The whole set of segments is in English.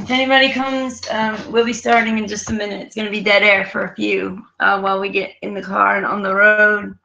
If anybody comes, we'll be starting in just a minute. It's going to be dead air for a few while we get in the car and on the road.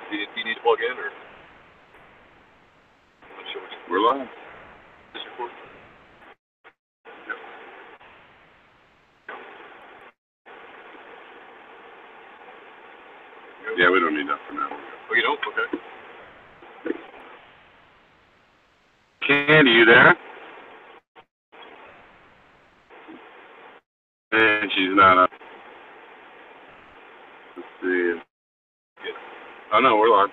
Do you need to plug in or? I'm not sure what We're live. this record. Yep. Yeah, we don't need that for now. Oh, you don't? Okay. Candy, you there? And she's not up. Let's see. Oh, no, we're live.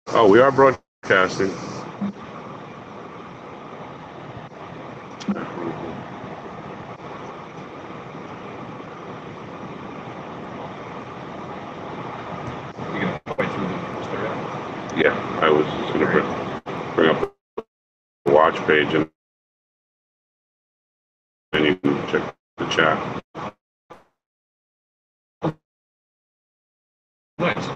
Oh, we are broadcasting. Yeah, I was just going to bring up the watch page and then you can check the chat. Nice.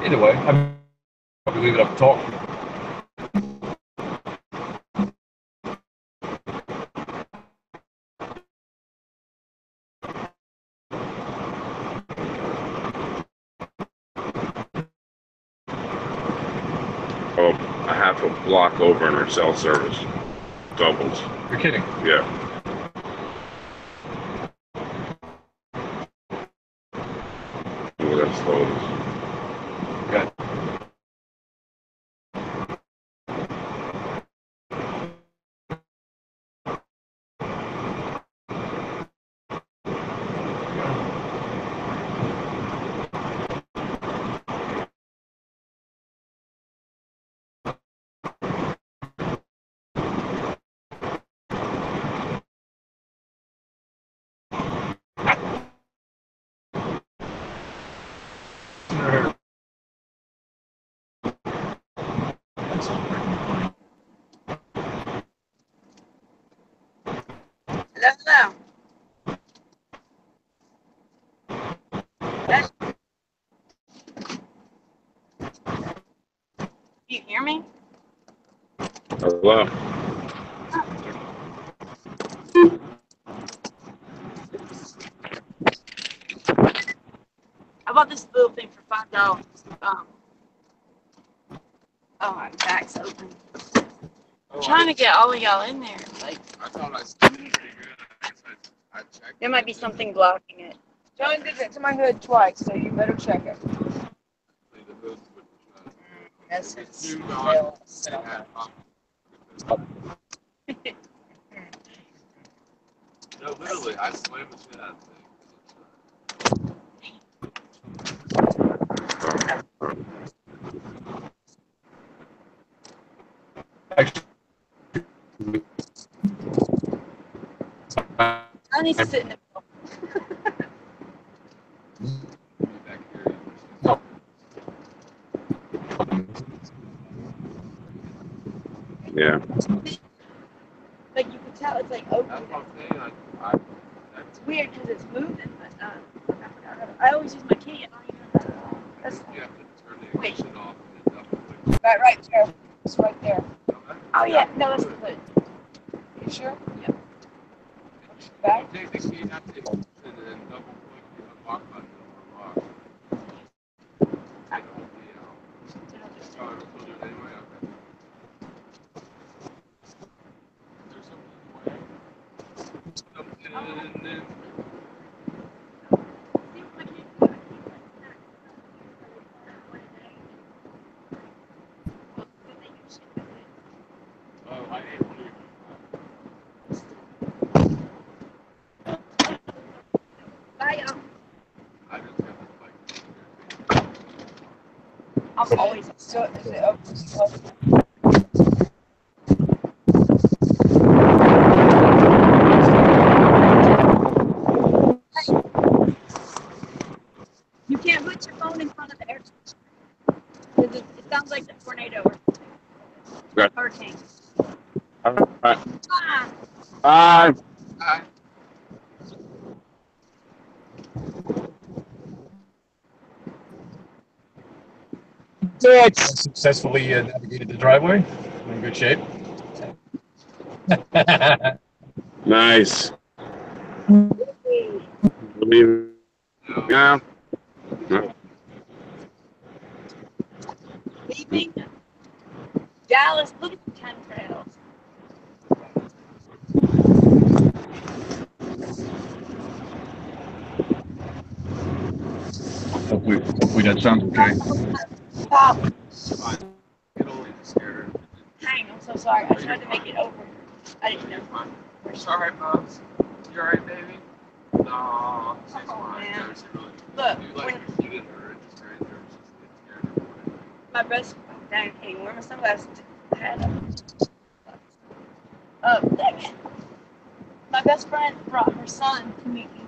Either way, I'm probably leave it up to talk. Oh, a half a block over in our cell service. Doubles. You're kidding. Yeah. Look how slow it is. Got it. Hello. You hear me? Hello. I bought this little thing for $5. Oh, my back's open. I'm trying to get all of y'all in there. Like, I thought I still did pretty good. I checked. there might be something blocking it. Jon did it to my hood twice, so you better check it. Yes, it's No, literally, I slammed the shit out of I need to sit in the No. Yeah. like you can tell it's like open. That's what I'm saying. It's weird because it's moving, but I always use my key. I don't even know. That's You have to turn the ignition off and then double click. right there. It's right there. Oh yeah, no, that's good. You sure? Yep. Back? Take the key out and then double click the unlock button to unlock. Oh, we'll do it anyway? Okay. There's something in Oh, I hate one Bye, I just have to I'm always So is it open? You can't put your phone in front of the air conditioner. It sounds like the tornado or Okay. hurricane. All right. Ah, Bye. Successfully navigated the driveway. In good shape. Nice. Believe now. Leaving Dallas. Look at the chemtrails. Hopefully that sounds okay. Stop. Fine. Get over it. Scared. Hang, I'm so sorry. I tried to make it over. I didn't know. We're sorry, Bubs. You alright, baby? No, she's fine. man. Yeah, she really. Look, You like you didn't hurt. It's scared her. She's scared her. my best. Dang, I can't even wear my sunglasses. I had them. Dang it. My best friend brought her son to meet me.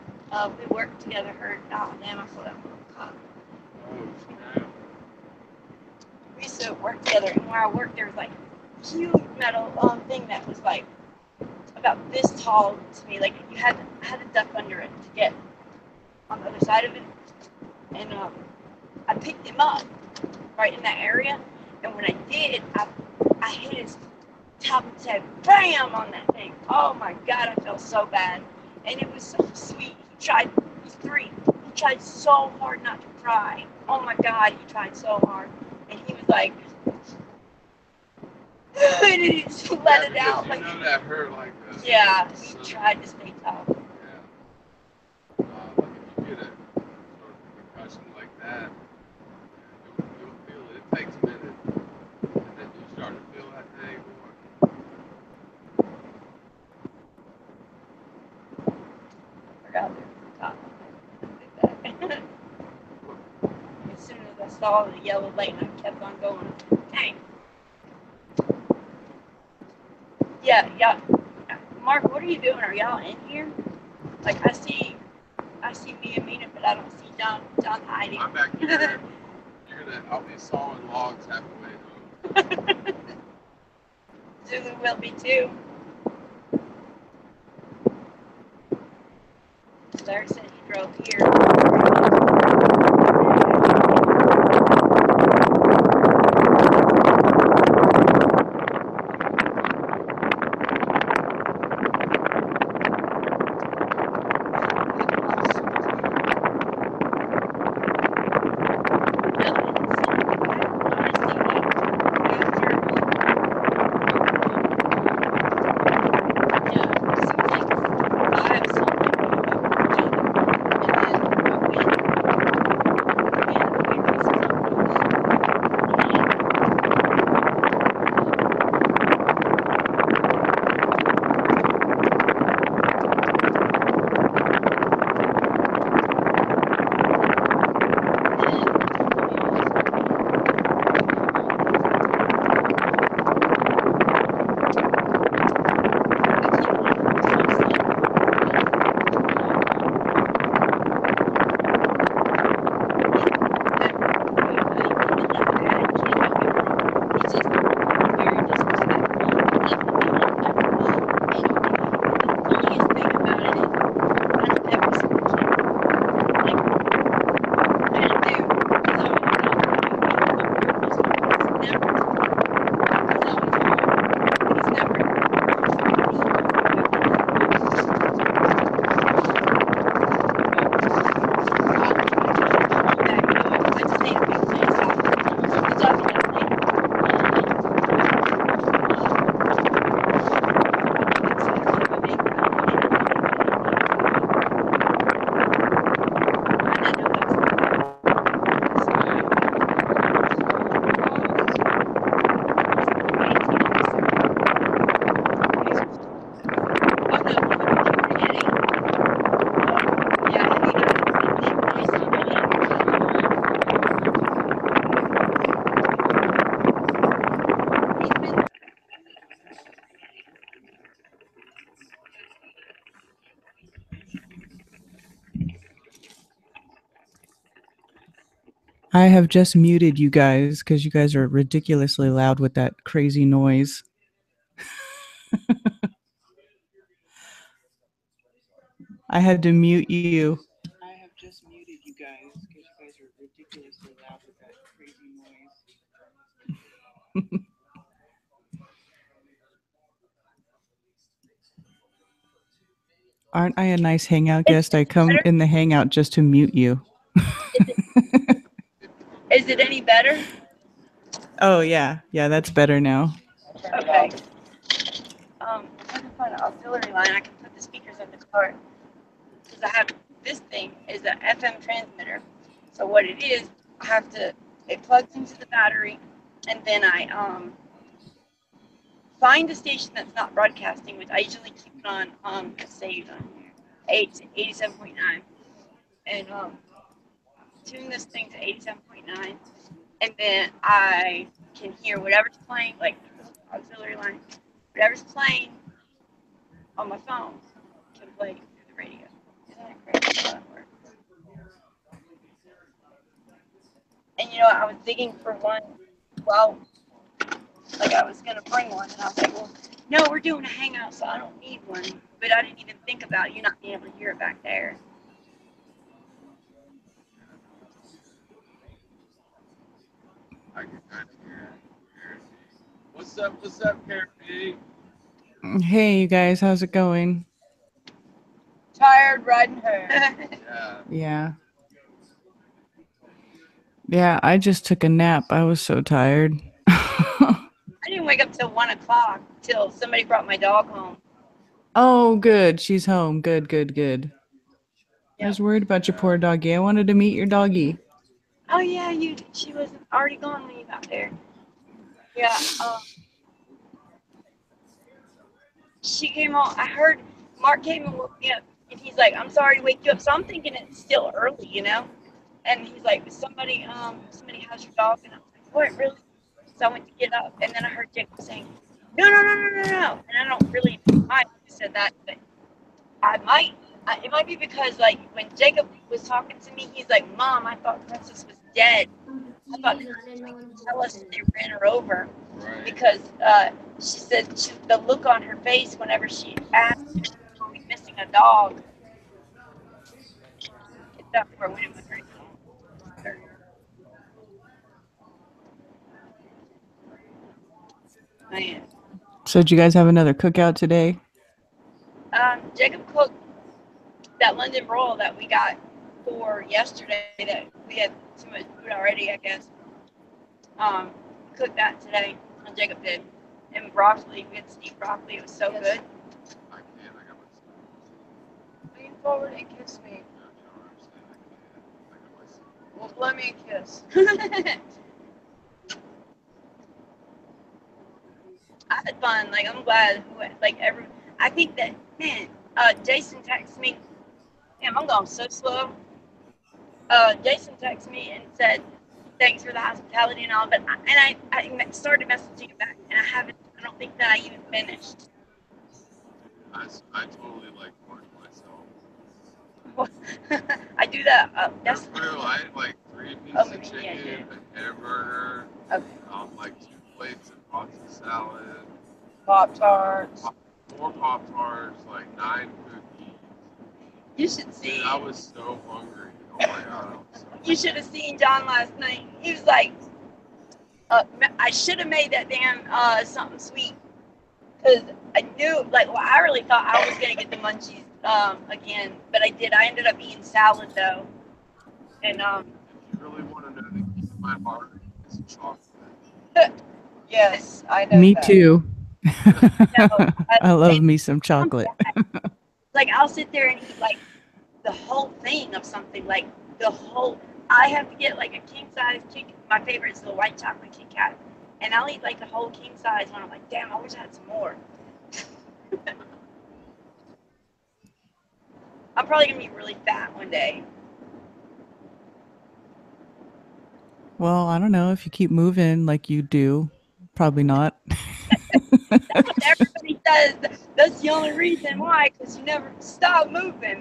We worked together. Damn, I forgot. We used to work together, and where I worked, there was like a huge metal thing that was like about this tall to me. Like I had to duck under it to get on the other side of it, and I picked him up right in that area, and when I did, I hit his top of his head, bam, on that thing. Oh my God, I felt so bad, and it was so sweet. He's 3. He tried so hard not to cry. Oh my God, he tried so hard. And he was like, and he just let it out. Like, you know that hurt like yeah, he tried to stay tough. Yeah. Like if you get a sort of concussion like that, you'll feel it. It takes a minute, and then you start to feel that thing. I forgot there was a top. As soon as I saw the yellow light, I kept on going. Dang. Yeah. Mark, what are you doing? Are y'all in here? Like I see me and Mina, but I don't see Jon hiding. I'm back here. I'll be sawing logs halfway home. Zulu will be too. Larry said he drove here. I have just muted you guys because you guys are ridiculously loud with that crazy noise. I had to mute you. I have just muted you guys because you guys are ridiculously loud with that crazy noise. Aren't I a nice hangout guest? I come in the hangout just to mute you. Is it any better? Oh, yeah. Yeah, that's better now. Okay. I can find an auxiliary line. I can put the speakers in the car. Because I have this thing is an FM transmitter. So what it is, it plugs into the battery, and then I find a station that's not broadcasting, which I usually keep it on saved on here, 87.9, and tune this thing to 87.9, and then I can hear whatever's playing, like auxiliary line, whatever's playing on my phone can play through the radio. Isn't that crazy how that works? And I was digging for one. Well, like I was gonna bring one, and I was like, well, no, we're doing a hangout, so I don't need one. But I didn't even think about you not being able to hear it back there. I can kind of hear it. What's up, Karen B? Hey, you guys, how's it going? Tired riding her. Yeah. Yeah. Yeah, I just took a nap. I was so tired. I didn't wake up till 1 o'clock till somebody brought my dog home. Oh, good. She's home. Good, good, good. I was worried about your poor doggy. I wanted to meet your doggy. Oh yeah, she was already gone when you got there. Yeah. She came home. I heard Mark came and woke me up, and he's like, "I'm sorry to wake you up." So I'm thinking it's still early, And he's like, somebody has your dog, and I was like, what, really? So I went to get up, and then I heard Jacob saying, no, no, no, no, no, no. And I don't really mind who said that, but it might be because, like, when Jacob was talking to me, he's like, Mom, I thought Princess was dead. I thought they were trying to tell us that they ran her over. Right. Because she said the look on her face whenever she asked if she was going to be missing a dog. Get that before I went in my drink. Man. So did you guys have another cookout today? Jacob cooked that London roll that we got for yesterday that we had too much food already, I guess. Cooked that today, and Jacob did. And broccoli, we had steamed broccoli. It was so good. I can't. I got my. Lean forward and kiss me. Well, blow me a kiss. I had fun. Like, I'm glad. I think that, man, Jason texted me. Damn, I'm going so slow. Jason texted me and said, thanks for the hospitality and all, but I started messaging him back, and I don't think that I even finished. I totally like pork myself. I do that. That's real. I had like 3 pieces of chicken, a hamburger, like 2 plates of pasta salad, Pop-Tarts. 4 Pop-Tarts, like 9 cookies. You should see. Dude, I was so hungry. Oh my god. You should have seen John last night. He was like, I should have made that damn something sweet. Because I knew, I really thought I was going to get the munchies again. But I did. I ended up eating salad, though. And, If you really want to know the key to my heart, it's chocolate. Yes, I know. Me that. too. no, I love me some chocolate. Like, I'll sit there and eat, like, the whole thing of something. Like, I have to get, like, a king-size my favorite is the white chocolate Kit Kat. And I'll eat, like, the whole king-size one. I'm like, damn, I wish I had some more. I'm probably going to be really fat one day. Well, I don't know if you keep moving like you do. Probably not. That's what everybody says. That's the only reason why, because you never stop moving.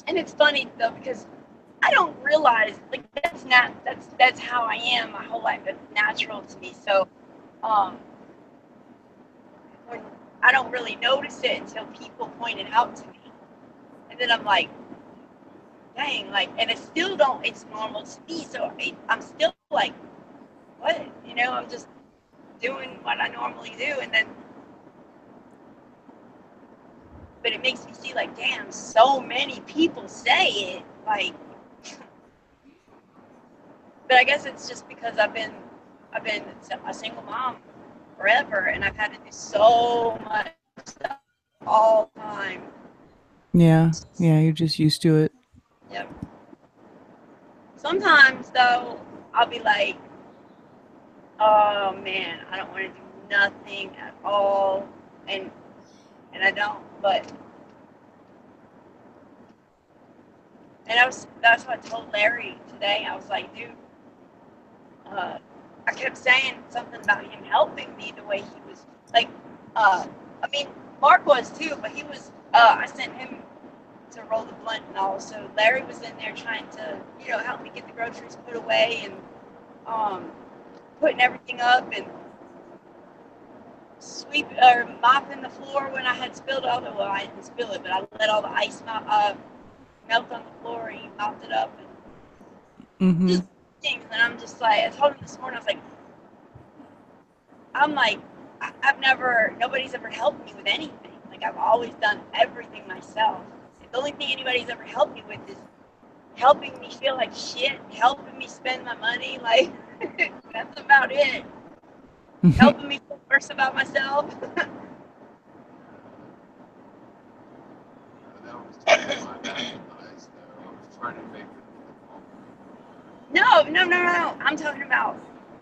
And it's funny though, because I don't realize, like, that's how I am my whole life. It's natural to me. So when I don't really notice it until people point it out to me, and then I'm like, dang, like, and it's normal to me. So I'm still like, what? I'm just doing what I normally do. And then but it makes me see like, damn, so many people say it. Like, but I guess it's just because I've been a single mom forever, and I've had to do so much stuff all the time. Yeah, you're just used to it. Yep. Sometimes though, I'll be like, oh man, I don't want to do nothing at all, and I don't. But that's what I told Larry today. I was like, dude, I kept saying something about him helping me the way he was like. I mean, Mark was too, but he was. I sent him to roll the blunt and all. So Larry was in there trying to, help me get the groceries put away and putting everything up and sweep or mopping the floor when I had spilled all the. Well, I didn't spill it, but I let all the ice melt on the floor. And he mopped it up and just things. And I'm just like, I told him this morning. I was like, nobody's ever helped me with anything. Like I've always done everything myself. The only thing anybody's ever helped me with is helping me feel like shit, helping me spend my money. Like, that's about it. Helping me feel worse about myself. That was totally my bad advice, though. I was trying to make it. No. I'm talking about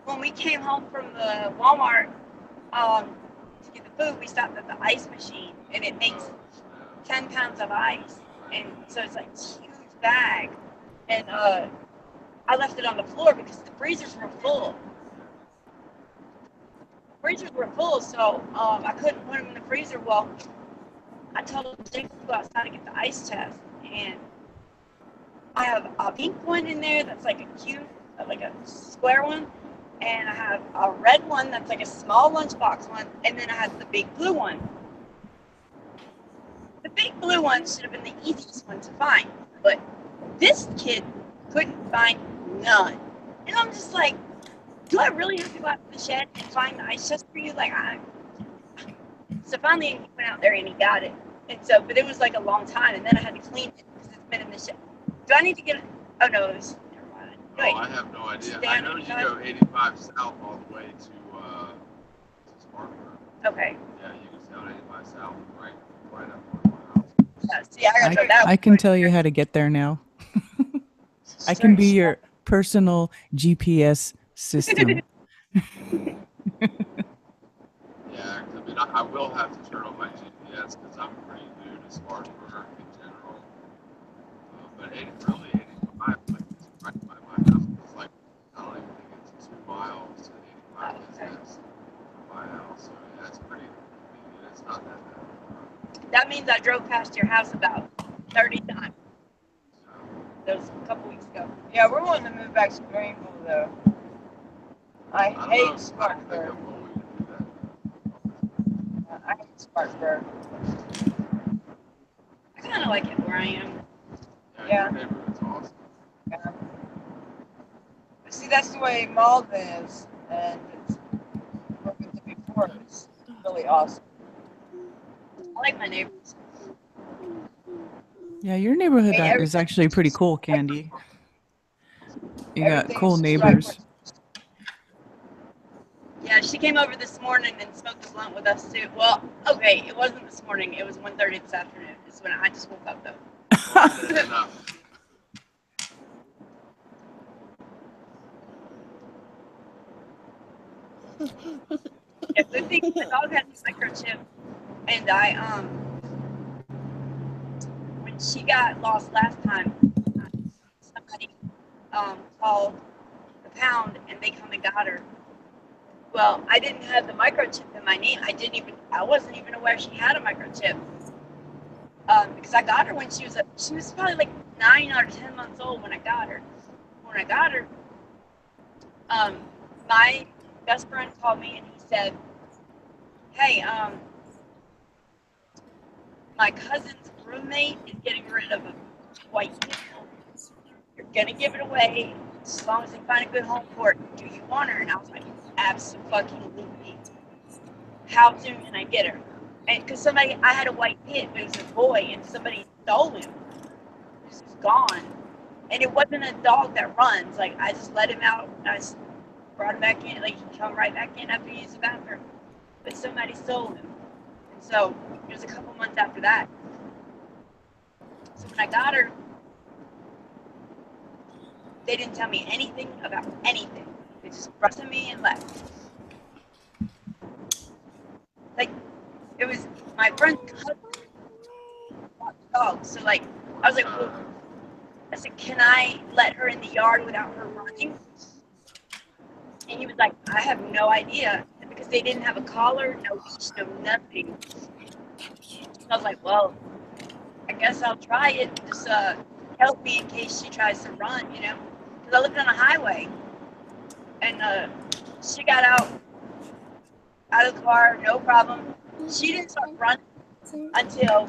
when we came home from the Walmart to get the food, we stopped at the ice machine, and it makes 10 pounds of ice. And so it's like a huge bag. And I left it on the floor because the freezers were full. So I couldn't put them in the freezer. Well, I told them to go outside to get the ice chest. And I have a pink one in there that's like a cute, like a square one. And I have a red one that's like a small lunchbox one. And then I have the big blue one. The big blue one should have been the easiest one to find. But this kid couldn't find none. And I'm just like, do I really have to go out to the shed and find the ice chest for you? Like, so finally he went out there and he got it. And so, but it was like a long time. And then I had to clean it because it's been in the shed. Do I need to get it? Oh, no, it was, never mind. Wait, I have no idea. I know you go 85 south all the way to Spartanburg. Okay. Yeah, you can stay on 85 south right up to my house. Yeah, see, I got that. I can tell you how to get there now. I can be your personal GPS system. Yeah, I mean, I will have to turn on my GPS because I'm pretty new to Spartanburg in general. But 85, like, it's right by my house. It's like, I don't even think it's 2 miles to 85 business from my house. So yeah, it's pretty convenient. It's not that bad. That means I drove past your house about 30 times. That was a couple weeks ago. Yeah, we're wanting to move back to Greenville, though. I hate Spartanburg. I hate Spartanburg. I kind of like it where I am. Yeah. Your neighborhood's awesome. Yeah. But see, that's the way Malden is, and it's working to be for it's really awesome. I like my neighbors. Yeah, your neighborhood is actually pretty cool, Candy. You got cool neighbors. Yeah, she came over this morning and smoked a blunt with us too. Well, okay, it wasn't this morning. It was 1:30 this afternoon. It's when I just woke up though. Yeah, good thing the dog had the microchip, and when she got lost last time, somebody called the pound and they come and got her. Well, I didn't have the microchip in my name. I wasn't even aware she had a microchip. Because I got her when she was probably like 9 or 10 months old when I got her. My best friend called me and he said, hey, my cousin's roommate is getting rid of a white kid. You're gonna give it away as long as they find a good home for it. Do you want her? And I was like, absolutely. How soon can I get her? And because I had a white pit, but it was a boy, and somebody stole him. He was just gone. And it wasn't a dog that runs. Like, I just let him out, and I brought him back in. Like, he'd come right back in after he used the bathroom. But somebody stole him. And so it was a couple months after that. So when I got her, they didn't tell me anything about anything. They just brought to me and left. Like, it was my friend's cousin bought the dog. So, like, I was like, well, I said, can I let her in the yard without her running? And he was like, I have no idea. Because they didn't have a collar, no leash, no nothing. So I was like, well, I guess I'll try it. Just help me in case she tries to run, you know? Because I lived on a highway. And she got out of the car, no problem. She didn't start running until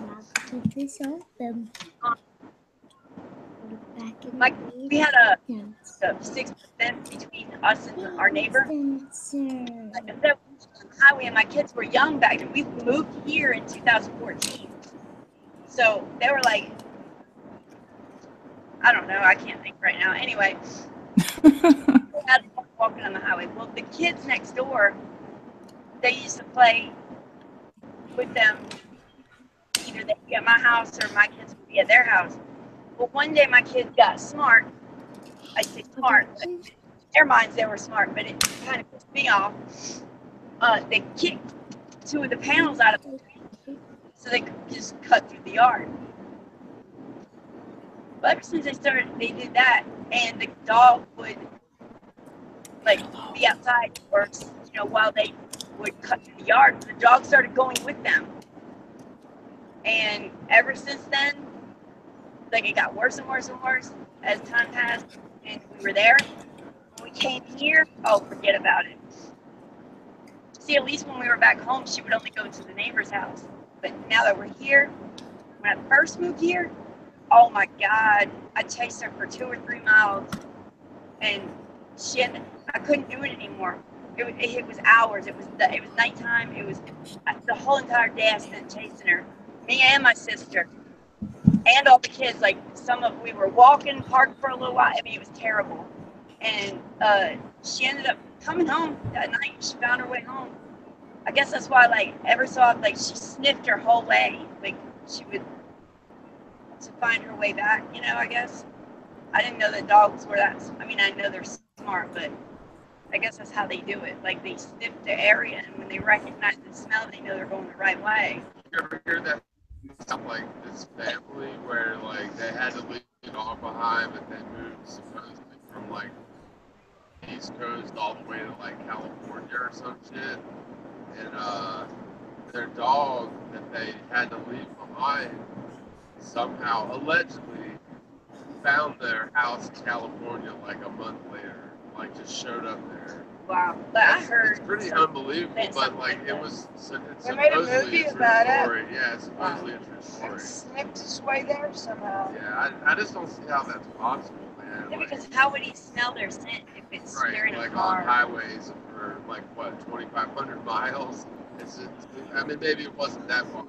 like we had a 6% between us and our neighbor. Like I said, on the highway, and my kids were young back then. We moved here in 2014, so they were like, I don't know, I can't think right now. Anyway, we had walking on the highway. Well, the kids next door, they used to play with them. Either they'd be at my house or my kids would be at their house. Well, one day my kids got smart. I say smart, but in their minds they were smart, but it kind of pissed me off. They kicked two of the panels out of the tree so they could just cut through the yard. But ever since they did that, and the dog would like be outside or while they would cut through the yard, the dog started going with them. And ever since then, like it got worse and worse and worse as time passed, and we were there. When we came here, oh, forget about it. See, at least when we were back home, she would only go to the neighbor's house. But now that we're here, when I first moved here, oh my God, I chased her for 2 or 3 miles, and I couldn't do it anymore. It was hours. It was nighttime. It was the whole entire day I spent chasing her. Me and my sister, and all the kids. Like we were walking, parked for a little while. I mean, it was terrible. And she ended up coming home that night. She found her way home. I guess that's why, like, ever so often, like, she sniffed her whole way. Like, she would to find her way back, I guess. I didn't know that dogs were that. I mean, I know they're smart, but I guess that's how they do it. Like, they sniff the area, and when they recognize the smell, they know they're going the right way. You ever hear that stuff like this family where, like, they had to leave the dog behind, but they moved supposedly from, like, East Coast all the way to, like, California or some shit, and their dog that they had to leave behind somehow allegedly found their house in California like a month later, like just showed up there. Wow, but I heard it's pretty unbelievable, but like it was they made a movie about it. Yeah, it's supposedly a true story. It snipped its way there somehow. Yeah, I just don't see how that's possible, man. Yeah, because how would he smell their scent if it's they're in a car? On highways for like what 2,500 miles. I mean, maybe it wasn't that far.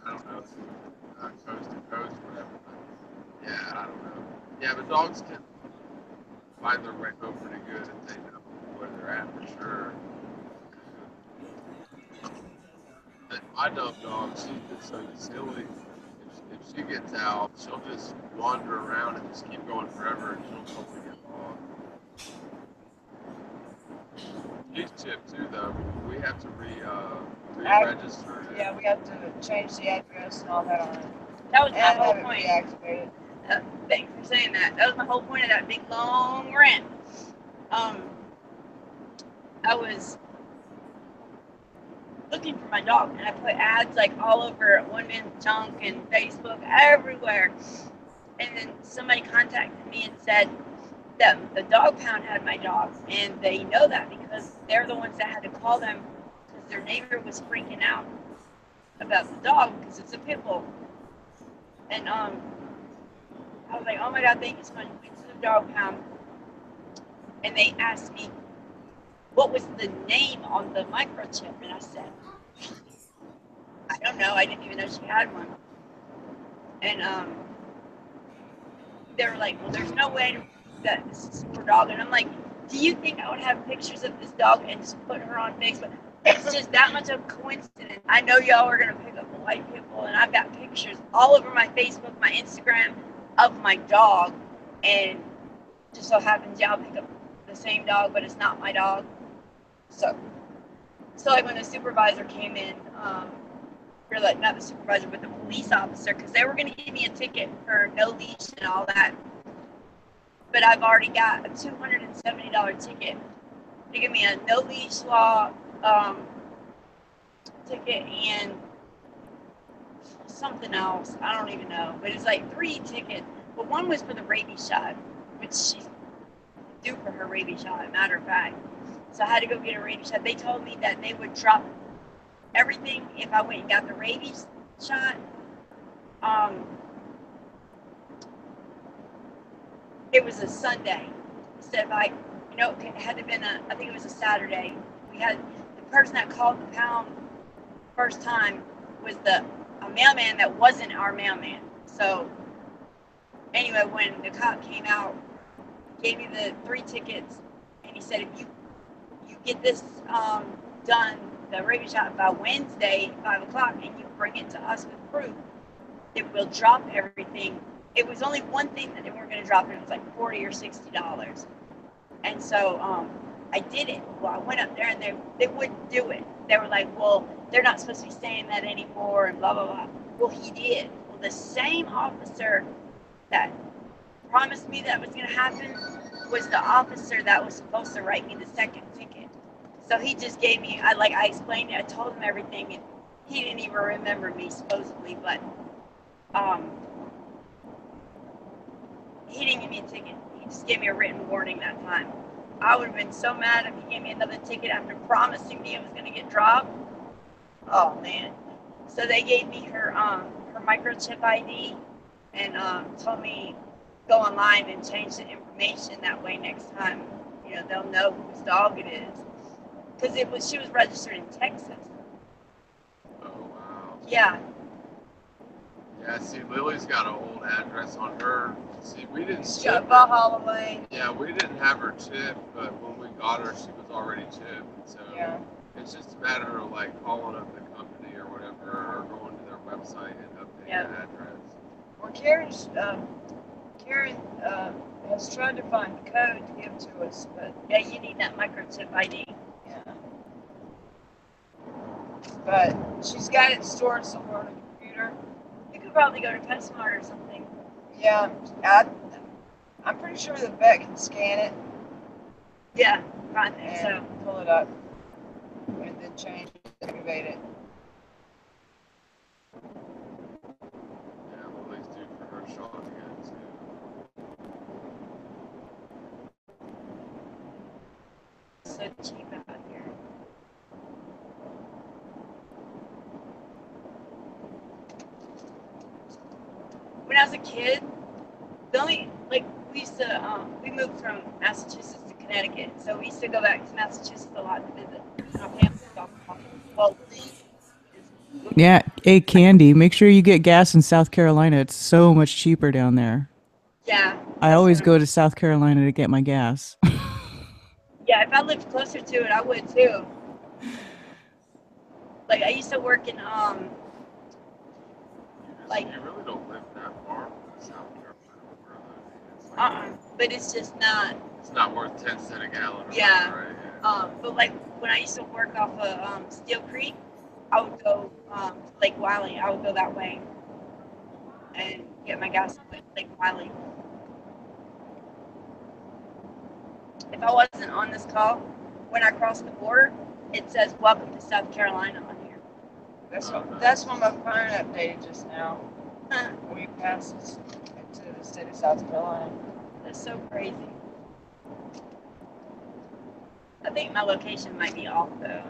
I don't know, coast to coast, or whatever. But yeah, I don't know. Yeah, but dogs can find their way home pretty good if they know where they're at for sure. And my dumb dog, she's just so silly. If she gets out, she'll just wander around and just keep going forever, and she'll totally get lost. She's chipped too, though. We have to re-register. Yeah, we have to change the address and all that on it. That was my And whole have it point. reactivated. Thanks for saying that. That was my whole point of that big long rant. I was looking for my dog, and I put ads like all over One Man's Junk and Facebook, everywhere. And then somebody contacted me and said that the dog pound had my dog, and they know that because they're the ones that had to call them because their neighbor was freaking out about the dog because it's a pit bull. And I was like, oh my God, thank you so much. Went to the dog pound, and they asked me what was the name on the microchip, and I said, I I don't know. I didn't even know she had one. And they were like, well, there's no way that this is her dog. And I'm like, do you think I would have pictures of this dog and just put her on Facebook? It's just that much of a coincidence. I know y'all are going to pick up the white people, and I've got pictures all over my Facebook, my Instagram of my dog. And just so happens y'all pick up the same dog, but it's not my dog. So like when the supervisor came in, or like not the supervisor, but the police officer, because they were going to give me a ticket for no leash and all that. But I've already got a $270 ticket. They give me a no leash law ticket and something else. I don't even know. But it's like 3 tickets. But one was for the rabies shot, which she's due for her rabies shot, matter of fact. So I had to go get a rabies shot. They told me that they would drop everything if I went and got the rabies shot. It was a Sunday. Instead of it had to been I think it was a Saturday. We had the person that called the pound first time was a mailman that wasn't our mailman. So anyway, when the cop came out, gave me the 3 tickets, and he said, if you get this done, the rabies shot by Wednesday, 5 o'clock, and you bring it to us with proof, it will drop everything. It was only one thing that they weren't going to drop, and it was like $40 or $60. And so I did it. Well, I went up there, and they wouldn't do it. They were like, well, they're not supposed to be saying that anymore, and blah, blah, blah. Well, he did. Well, the same officer that promised me that was going to happen was the officer that was supposed to write me the second ticket. So he just gave me, I explained it, I told him everything, and he didn't even remember me, supposedly, but he didn't give me a ticket. He just gave me a written warning that time. I would have been so mad if he gave me another ticket after promising me it was going to get dropped. Oh, man. So they gave me her microchip ID and told me go online and change the information. That way next time, they'll know whose dog it is. Because she was registered in Texas. Oh, wow. Yeah. Yeah, see, Lily's got an old address on her. See, we didn't She's chip got her. Valhalla Lane. Yeah, we didn't have her chipped, but when we got her, she was already chipped. So Yeah. it's just a matter of like calling up the company or whatever, or going to their website and updating Yeah. the address. Well, Karen has tried to find the code to give to us, but Yeah, you need that microchip ID. yeah. But she's got it stored somewhere on a computer. You could probably go to PetSmart or something. Yeah, I'm pretty sure the vet can scan it Yeah, I think and so. pull it up and then change it, activate it. Yeah, Lily's due for her shot again, too. So cheap out here. When I was a kid, we used to, we moved from Massachusetts to Connecticut, so we used to go back to Massachusetts a lot to visit my family. Well, Yeah. Hey, Candy, make sure you get gas in South Carolina. It's so much cheaper down there. yeah. I always go to South Carolina to get my gas. Yeah, if I lived closer to it, I would too. Like I used to work in like You really don't live that far from South Carolina, where it's like, but it's just not. it's not worth 10 cents a gallon. Or Yeah. whatever, right? Yeah. But like when I used to work off of Steel Creek, I would go to Lake Wiley. I would go that way and get my gas at Lake Wiley. If I wasn't on this call, when I cross the border, it says "Welcome to South Carolina" on here. That's when my phone updated just now. We passed into the state of South Carolina. That's so crazy. I think my location might be off though.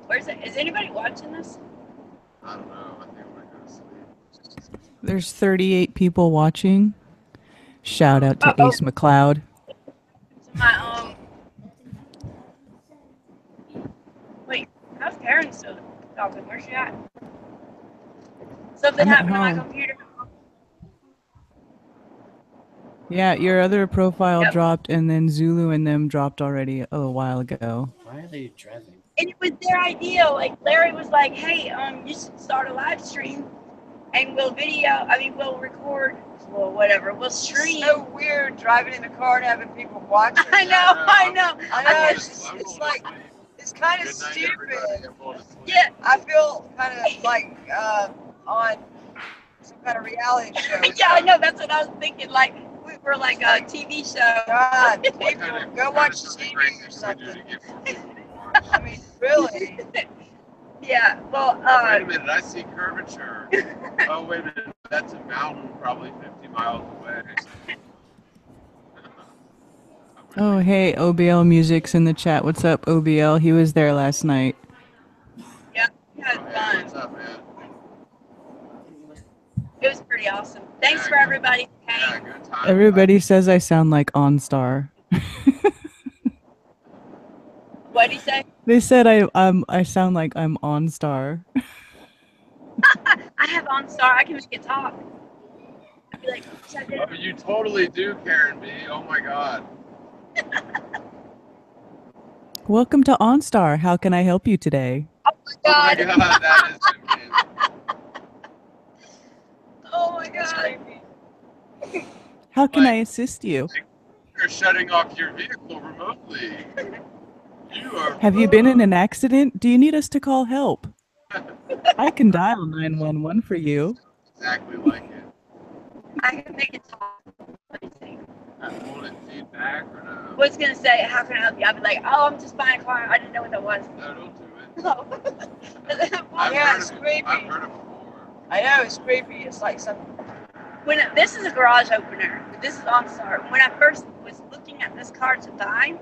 Where's it? Is anybody watching this? I don't know. I think I'm going to go to sleep. There's 38 people watching. Shout out to Uh-oh. Ace McLeod. So my wait, how's Karen still talking? Where's she at? Something I'm at happened to my home. computer. Yeah, your other profile Yep. dropped, and then Zulu and them dropped already a while ago. Why are they driving? And it was their idea. Like Larry was like, "Hey, you should start a live stream, and we'll record, well, whatever, we'll stream." So weird driving in the car and having people watching. I know. I know. It's like it's kind of Good night, stupid. everybody. I'm going to sleep. Yeah. I feel kind of like on some kind of reality show. Yeah, I know. That's what I was thinking. Like we were like a TV show. God, What people kind of- go what watch kind of TV crazy or thing we do something. to get more people to watch? I mean, really. Yeah. Well, Wait a minute, I see curvature. Oh, wait a minute, that's a mountain probably 50 miles away. Oh, hey, OBL Music's in the chat. What's up, OBL? He was there last night. yeah, we had Hey, fun. what's up, man? It was pretty awesome. Thanks Yeah, for everybody. Yeah, Hey. good time. Everybody says I sound like OnStar. What'd he say? They said I sound like I'm OnStar. I have OnStar. I can make it talk. I'd be like, "Should I do Oh, you totally do, Karen B. Oh my God. Welcome to OnStar. How can I help you today? Oh my Oh my god. God, that is amazing. Oh my That's god. creepy. How can Like- I assist you? You're shutting off your vehicle remotely. You are. Have you been in an accident? Do you need us to call help? I can dial 911 for you. Exactly like it. I can make it talk. Let me see. Will it feedback or no? Was gonna say, how can I help you? I'd be like, oh, I'm just buying a car. I didn't know what that was. No, don't do it. No. I've Yeah, heard it's of it. creepy. I've heard it before. I know it's creepy. It's like some. This is a garage opener. This is OnStar. When I first was looking at this car to buy,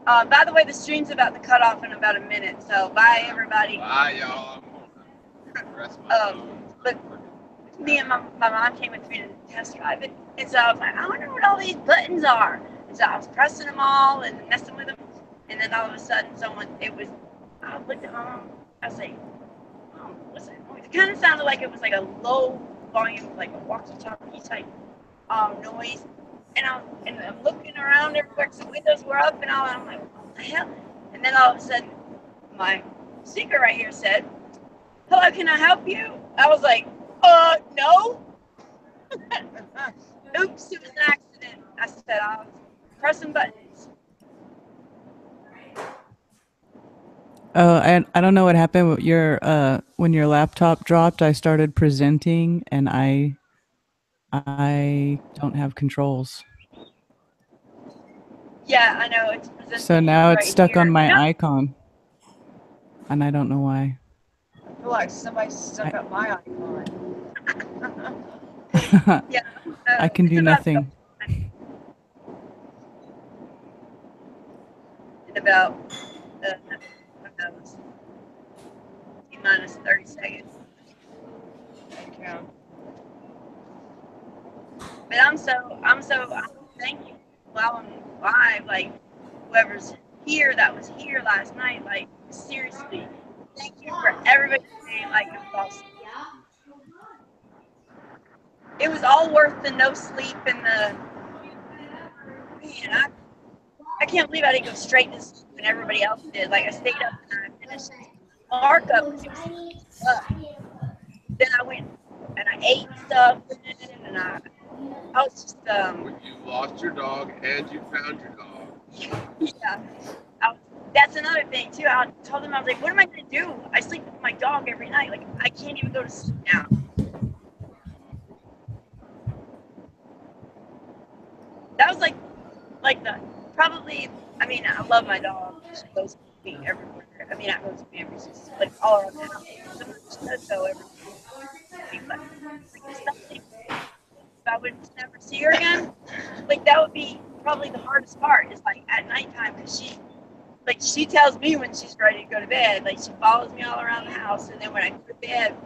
by the way, the stream's about to cut off in about a minute. So bye everybody. Bye, y'all. I'm going to rest my phone. but me and my mom came with me to test drive it, and so I was like, I wonder what all these buttons are. And so I was pressing them all and messing with them, and then all of a sudden, I looked at my mom. I was like, what's that noise? It kind of sounded like it was like a low volume, like a walkie-talkie type noise. And I'm looking around everywhere because the windows were up and all, and I'm like, what the hell? And then all of a sudden, my speaker right here said, hello, can I help you? I was like, no. Oops, it was an accident. I said, I was pressing buttons. Oh, I don't know what happened with your when your laptop dropped. I started presenting, and I don't have controls. Yeah, I know. It's presenting So now it's right stuck here. on my No, icon, and I don't know why. I feel like somebody stuck up my icon. I can do nothing. In about minus 30 seconds. Thank you. But I'm thank you while I'm live, like whoever's here that was here last night, like seriously, thank you for everybody saying like it was awesome. It was all worth the no sleep and the man, I can't believe I didn't go straight to sleep when everybody else did. Like I stayed up and I finished Mark up because it was up. Then I went and I ate stuff and I was just You lost your dog and you found your dog. yeah. That's another thing too. I told them, I was like, what am I gonna do? I sleep with my dog every night. Like I can't even go to sleep now. That was like the probably. I mean, I love my dog. She goes with me everywhere. I mean, not goes with me everywhere. She's like all around the house. Sometimes she does go everywhere. But like, it's nothing. If I would never see her again, like that would be probably the hardest part. Is like at nighttime because she tells me when she's ready to go to bed. Like she follows me all around the house, and then when I go to bed,